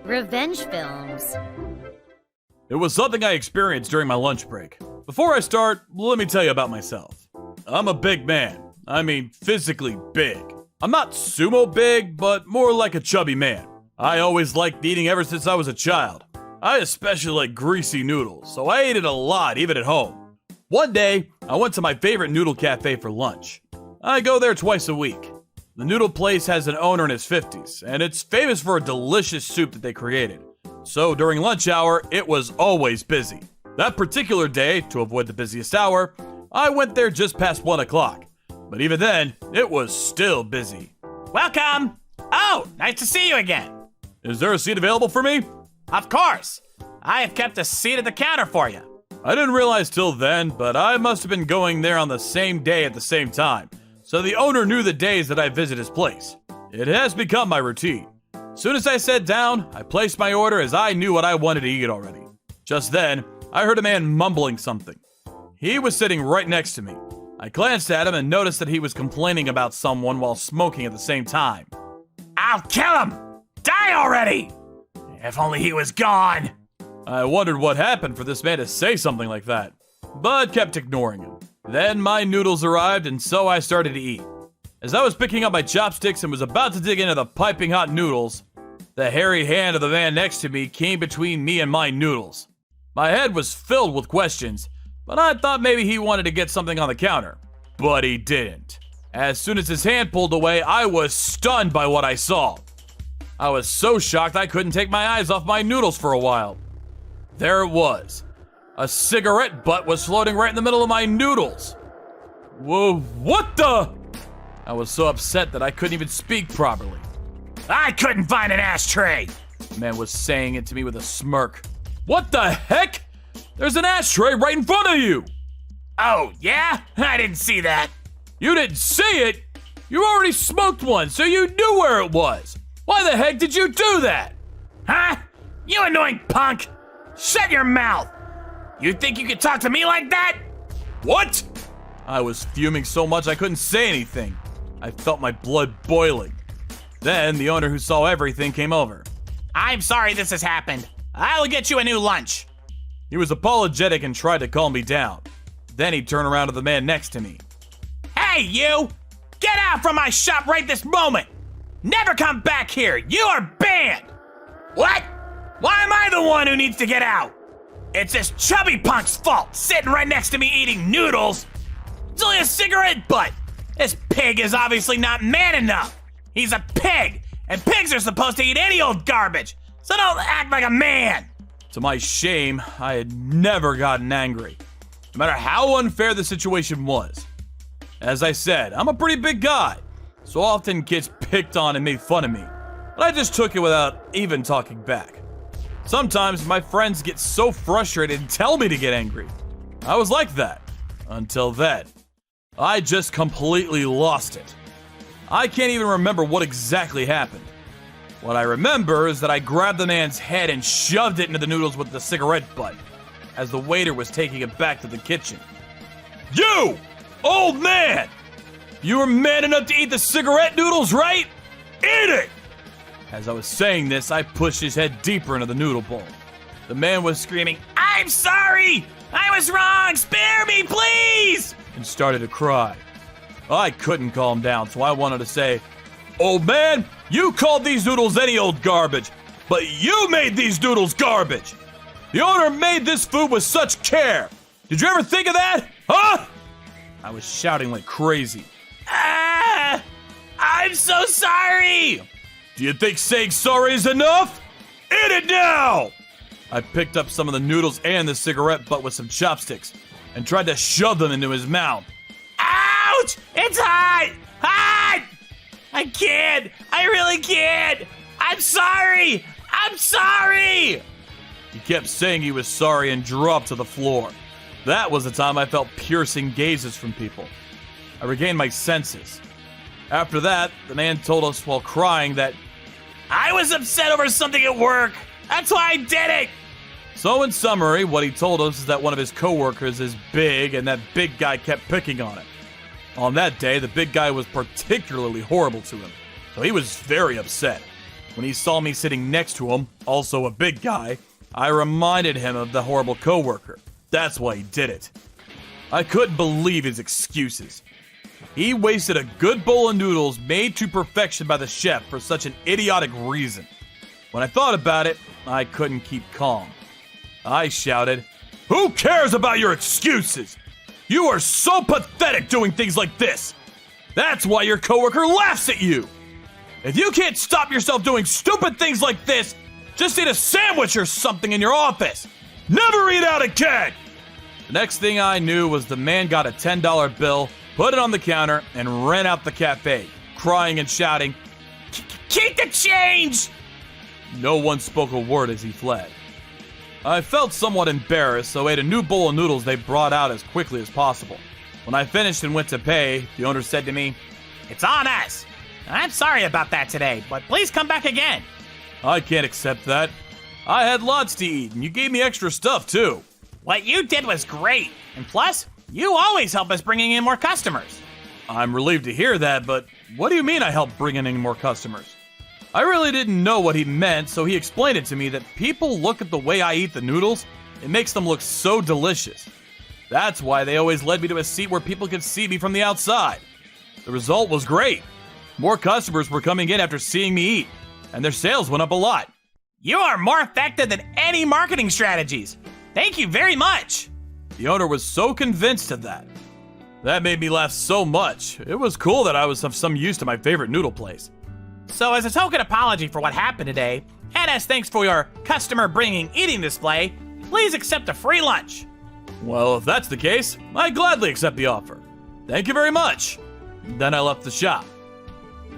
Revenge films. It was something I experienced during my lunch break. Before I start, let me tell you about myself. I'm a big man. I mean, physically big. I'm not sumo big, but more like a chubby man. I always liked eating ever since I was a child. I especially like greasy noodles, so I ate it a lot, even at home. One day, I went to my favorite noodle cafe for lunch. I go there twice a week. The noodle place has an owner in his 50s, and it's famous for a delicious soup that they created. So during lunch hour, it was always busy. That particular day, to avoid the busiest hour, I went there just past 1 o'clock. But even then, it was still busy. Welcome! Oh, nice to see you again. Is there a seat available for me? Of course. I have kept a seat at the counter for you. I didn't realize till then, but I must have been going there on the same day at the same time. So the owner knew the days that I visit his place. It has become my routine. Soon as I sat down, I placed my order as I knew what I wanted to eat already. Just then, I heard a man mumbling something. He was sitting right next to me. I glanced at him and noticed that he was complaining about someone while smoking at the same time. I'll kill him! Die already! If only he was gone. I wondered what happened for this man to say something like that, but kept ignoring him. Then my noodles arrived, and so I started to eat. As I was picking up my chopsticks and was about to dig into the piping hot noodles, the hairy hand of the man next to me came between me and my noodles. My head was filled with questions, but I thought maybe he wanted to get something on the counter. But he didn't. As soon as his hand pulled away, I was stunned by what I saw. I was so shocked I couldn't take my eyes off my noodles for a while. There it was. A cigarette butt was floating right in the middle of my noodles. Whoa, what the? I was so upset that I couldn't even speak properly. I couldn't find an ashtray. The man was saying it to me with a smirk. What the heck? There's an ashtray right in front of you. Oh, yeah? I didn't see that. You didn't see it? You already smoked one, so you knew where it was. Why the heck did you do that? Huh? You annoying punk! Shut your mouth! You think you could talk to me like that? What? I was fuming so much I couldn't say anything. I felt my blood boiling. Then the owner who saw everything came over. I'm sorry this has happened. I'll get you a new lunch. He was apologetic and tried to calm me down. Then he turned around to the man next to me. Hey, you! Get out from my shop right this moment! Never come back here! You are banned! What? Why am I the one who needs to get out? It's this chubby punk's fault, sitting right next to me eating noodles. It's only a cigarette butt. This pig is obviously not man enough. He's a pig, and pigs are supposed to eat any old garbage, so don't act like a man. To my shame, I had never gotten angry, no matter how unfair the situation was. As I said, I'm a pretty big guy, so often kids picked on and made fun of me, but I just took it without even talking back. Sometimes my friends get so frustrated and tell me to get angry. I was like that, until then. I just completely lost it. I can't even remember what exactly happened. What I remember is that I grabbed the man's head and shoved it into the noodles with the cigarette butt, as the waiter was taking it back to the kitchen. You! Old man! You were man enough to eat the cigarette noodles, right? Eat it! As I was saying this, I pushed his head deeper into the noodle bowl. The man was screaming, I'm sorry! I was wrong! Spare me, please! And started to cry. I couldn't calm down, so I wanted to say, Old man, you called these noodles any old garbage, but you made these noodles garbage! The owner made this food with such care! Did you ever think of that? Huh? I was shouting like crazy. Ah! I'm so sorry! Do you think saying sorry is enough? Eat it now! I picked up some of the noodles and the cigarette butt with some chopsticks and tried to shove them into his mouth. Ouch! It's hot! Hot! I can't! I really can't! I'm sorry! I'm sorry! He kept saying he was sorry and dropped to the floor. That was the time I felt piercing gazes from people. I regained my senses. After that, the man told us while crying that I was upset over something at work. That's why I did it. So in summary, what he told us is that one of his coworkers is big and that big guy kept picking on him. On that day, the big guy was particularly horrible to him, so he was very upset. When he saw me sitting next to him, also a big guy, I reminded him of the horrible coworker. That's why he did it. I couldn't believe his excuses. He wasted a good bowl of noodles made to perfection by the chef for such an idiotic reason. When I thought about it, I couldn't keep calm. I shouted, "Who cares about your excuses? You are so pathetic doing things like this. That's why your coworker laughs at you. If you can't stop yourself doing stupid things like this, just eat a sandwich or something in your office. Never eat out again." The next thing I knew was the man got a $10 bill, put it on the counter, and ran out the cafe, crying and shouting, Keep the change! No one spoke a word as he fled. I felt somewhat embarrassed, so ate a new bowl of noodles they brought out as quickly as possible. When I finished and went to pay, the owner said to me, It's on us. I'm sorry about that today, but please come back again. "I can't accept that. I had lots to eat, and you gave me extra stuff, too." What you did was great. And plus, you always help us bringing in more customers. I'm relieved to hear that, but what do you mean I helped bring in more customers? I really didn't know what he meant, so he explained it to me that people look at the way I eat the noodles, it makes them look so delicious. That's why they always led me to a seat where people could see me from the outside. The result was great. More customers were coming in after seeing me eat, and their sales went up a lot. You are more effective than any marketing strategies. Thank you very much. The owner was so convinced of that. That made me laugh so much. It was cool that I was of some use to my favorite noodle place. So as a token apology for what happened today, and as thanks for your customer bringing eating display, please accept a free lunch. Well, if that's the case, I gladly accept the offer. Thank you very much. Then I left the shop.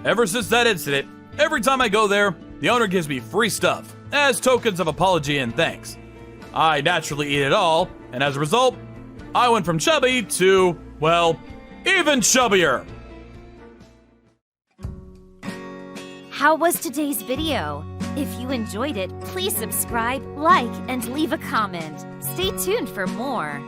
Ever since that incident, every time I go there, the owner gives me free stuff as tokens of apology and thanks. I naturally eat it all, and as a result, I went from chubby to, well, even chubbier. How was today's video? If you enjoyed it, please subscribe, like, and leave a comment. Stay tuned for more.